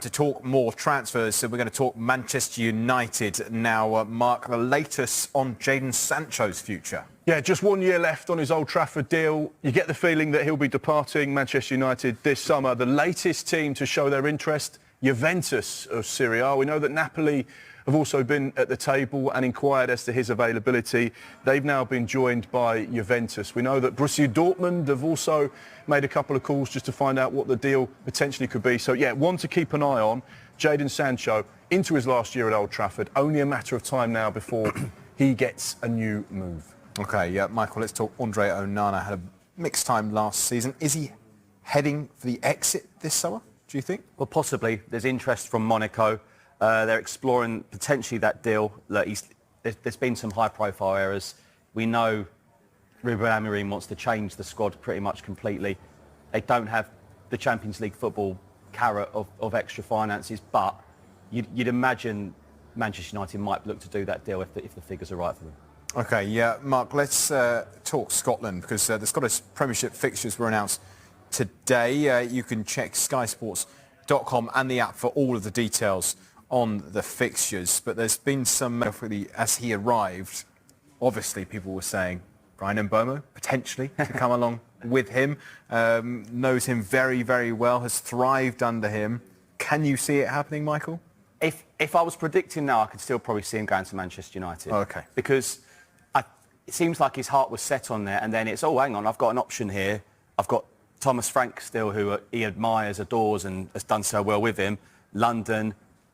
To talk more transfers, so we're going to talk Manchester United now. Mark, the latest on Jadon Sancho's future. Yeah, just 1 year left on his Old Trafford deal. You get the feeling that he'll be departing Manchester United this summer. The latest team to show their interest, Juventus of Serie A. We know that Napoli have also been at the table and inquired as to his availability. They've now been joined by Juventus. We know that Borussia Dortmund have also made a couple of calls just to find out what the deal potentially could be. So, yeah, one to keep an eye on, Jadon Sancho, into his last year at Old Trafford. Only a matter of time now before he gets a new move. OK, yeah, Michael, let's talk Andre Onana. Had a mixed time last season. Is he heading for the exit this summer, do you think? Well, possibly. There's interest from Monaco. They're exploring potentially that deal. Look, there's been some high-profile errors. We know Ruben Amorim wants to change the squad pretty much completely. They don't have the Champions League football carrot of extra finances, but you'd imagine Manchester United might look to do that deal if the figures are right for them. OK, yeah, Mark, let's talk Scotland, because the Scottish Premiership fixtures were announced today. You can check skysports.com and the app for all of the details on the fixtures, but there's been some, as he arrived, obviously people were saying Brian Mbeumo potentially to come along with him, knows him very, very well, has thrived under him. Can you see it happening, Michael? If I was predicting now, I could still probably see him going to Manchester United. Oh, OK. Because it seems like his heart was set on there, and then it's, oh, hang on, I've got an option here. I've got Thomas Frank still, who he admires, adores, and has done so well with him. London,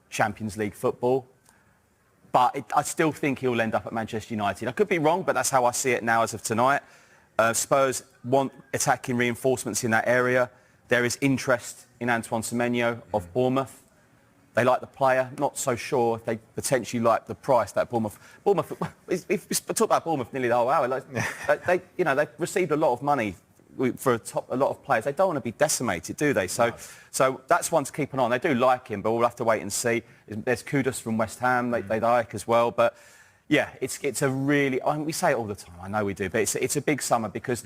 Champions League football. But I still think he'll end up at Manchester United. I could be wrong, but that's how I see it now as of tonight. Spurs want attacking reinforcements in that area. There is interest in Antoine Semenyo of Bournemouth. They like the player. Not so sure if they potentially like the price that Bournemouth. We talk about Bournemouth nearly the whole hour. They've received a lot of money for a lot of players. They don't want to be decimated, do they? So that's one to keep an eye on. They do like him, but we'll have to wait and see. There's Kudus from West Ham. They like as well. But yeah, it's a really. I mean, we say it all the time. I know we do, but it's a big summer because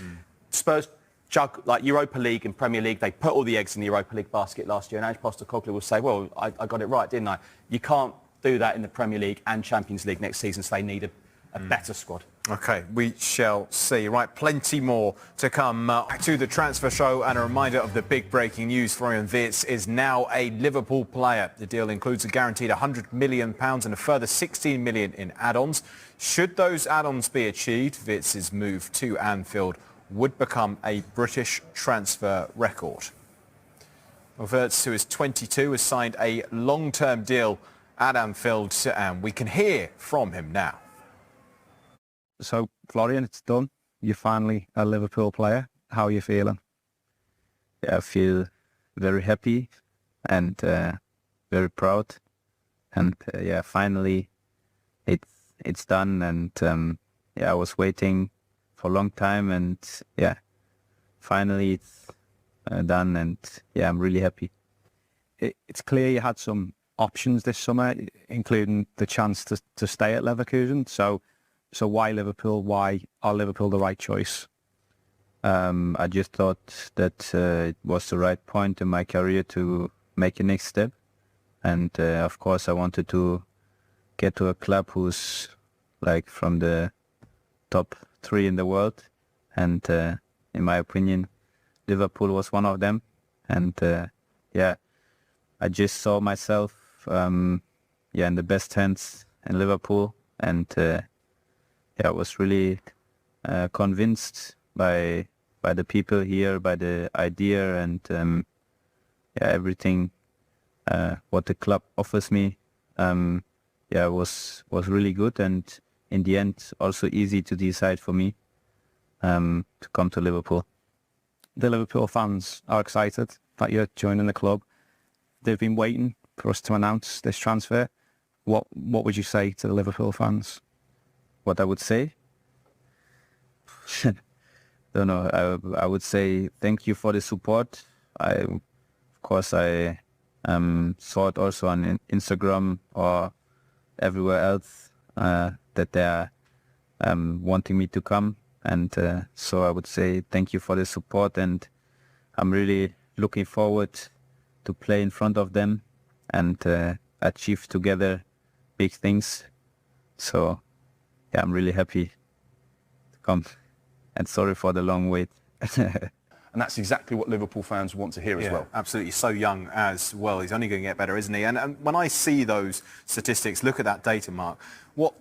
Spurs jug like Europa League and Premier League. They put all the eggs in the Europa League basket last year, and Ange Postecoglou will say, "Well, I got it right, didn't I?" You can't do that in the Premier League and Champions League next season, so they need a better squad. OK, we shall see. Right, plenty more to come. Back to the transfer show, and a reminder of the big breaking news. Florian Wirtz is now a Liverpool player. The deal includes a guaranteed £100 million and a further £16 million in add-ons. Should those add-ons be achieved, Wirtz's move to Anfield would become a British transfer record. Well, Wirtz, who is 22, has signed a long-term deal at Anfield, and we can hear from him now. So, Florian, it's done. You're finally a Liverpool player. How are you feeling? Yeah, I feel very happy and very proud. And yeah, finally it's done. And yeah, I was waiting for a long time, and yeah, finally it's done. And yeah, I'm really happy. It's clear you had some options this summer, including the chance to stay at Leverkusen. So why Liverpool? Why are Liverpool the right choice? I just thought that it was the right point in my career to make a next step. And of course I wanted to get to a club who's like from the top 3 in the world. And in my opinion, Liverpool was one of them. And yeah, I just saw myself in the best hands in Liverpool. And I was really convinced by the people here, by the idea, and everything what the club offers me. Was really good, and in the end, also easy to decide for me to come to Liverpool. The Liverpool fans are excited that you're joining the club. They've been waiting for us to announce this transfer. What would you say to the Liverpool fans? What I would say? Don't know. I would say thank you for the support. Of course, I saw it also on Instagram or everywhere else that they are wanting me to come, and so I would say thank you for the support, and I'm really looking forward to play in front of them and achieve together big things. So yeah, I'm really happy to come, and sorry for the long wait. And that's exactly what Liverpool fans want to hear as well. Absolutely. So young as well. He's only going to get better, isn't he? And when I see those statistics, look at that data, Mark, what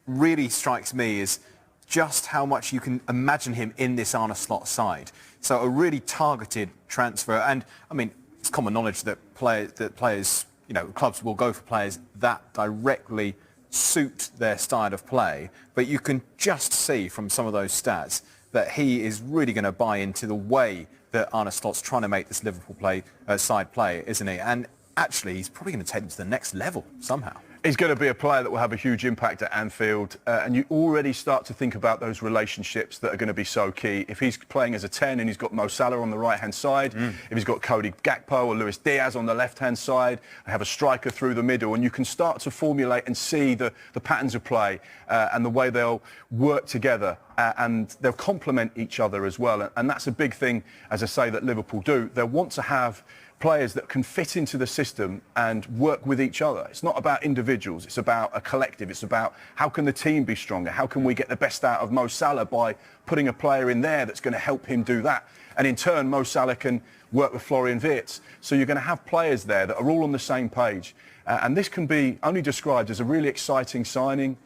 really strikes me is just how much you can imagine him in this Arne Slot side. So a really targeted transfer. And, I mean, it's common knowledge that players, you know, clubs will go for players that directly suit their style of play. But you can just see from some of those stats that he is really going to buy into the way that Arne Slot's trying to make this Liverpool side play, isn't he? And actually, he's probably going to take them to the next level somehow. He's going to be a player that will have a huge impact at Anfield, and you already start to think about those relationships that are going to be so key. If he's playing as a 10 and he's got Mo Salah on the right-hand side, if he's got Cody Gakpo or Luis Diaz on the left-hand side, they have a striker through the middle, and you can start to formulate and see the patterns of play and the way they'll work together, and they'll complement each other as well. And that's a big thing, as I say, that Liverpool do. They'll want to have players that can fit into the system and work with each other. It's not about individuals, it's about a collective. It's about how can the team be stronger? How can we get the best out of Mo Salah by putting a player in there that's going to help him do that? And in turn, Mo Salah can work with Florian Wirtz. So you're going to have players there that are all on the same page. And this can be only described as a really exciting signing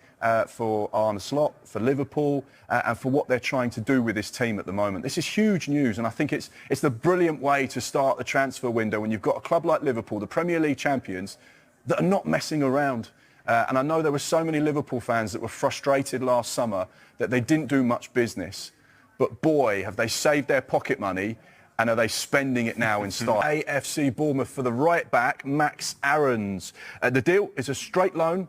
for Arne Slot, for Liverpool, and for what they're trying to do with this team at the moment. This is huge news, and I think it's the brilliant way to start the transfer window when you've got a club like Liverpool, the Premier League champions, that are not messing around. And I know there were so many Liverpool fans that were frustrated last summer that they didn't do much business. But boy, have they saved their pocket money, and are they spending it now in style. AFC Bournemouth for the right back, Max Aarons. The deal is a straight loan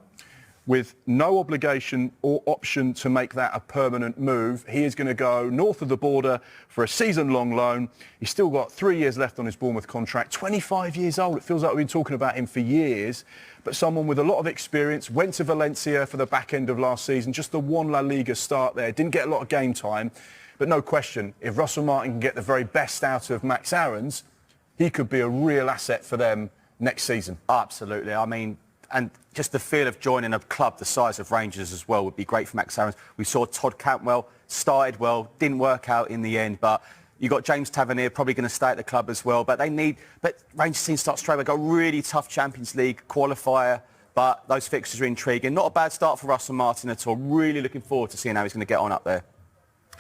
with no obligation or option to make that a permanent move. He is going to go north of the border for a season-long loan. He's still got 3 years left on his Bournemouth contract. 25 years old. It feels like we've been talking about him for years. But someone with a lot of experience, went to Valencia for the back end of last season, just the one La Liga start there, didn't get a lot of game time. But no question, if Russell Martin can get the very best out of Max Aarons, he could be a real asset for them next season. Absolutely. I mean, and just the feel of joining a club the size of Rangers as well would be great for Max Aarons. We saw Todd Cantwell started well, didn't work out in the end, but you got James Tavernier probably going to stay at the club as well. But Rangers team start straight away, got a really tough Champions League qualifier, but those fixtures are intriguing. Not a bad start for Russell Martin at all. Really looking forward to seeing how he's going to get on up there.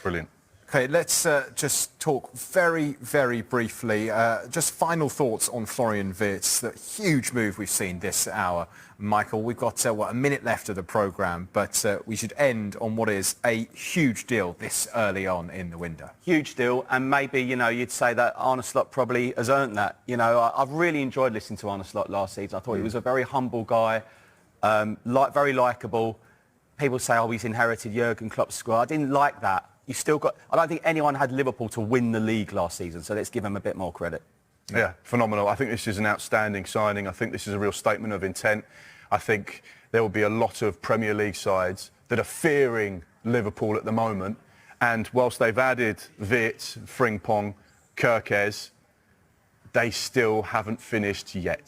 Brilliant. Okay, let's just talk very, very briefly. Just final thoughts on Florian Wirtz, the huge move we've seen this hour. Michael, we've got, a minute left of the programme, but we should end on what is a huge deal this early on in the window. Huge deal, and maybe, you'd say that Arne Slot probably has earned that. I've really enjoyed listening to Arne Slot last season. I thought he was a very humble guy, very likeable. People say, he's inherited Jurgen Klopp's squad. I didn't like that. I don't think anyone had Liverpool to win the league last season, so let's give him a bit more credit. Yeah, phenomenal. I think this is an outstanding signing. I think this is a real statement of intent. I think there will be a lot of Premier League sides that are fearing Liverpool at the moment. And whilst they've added Wirtz, Frimpong, Gyokeres, they still haven't finished yet.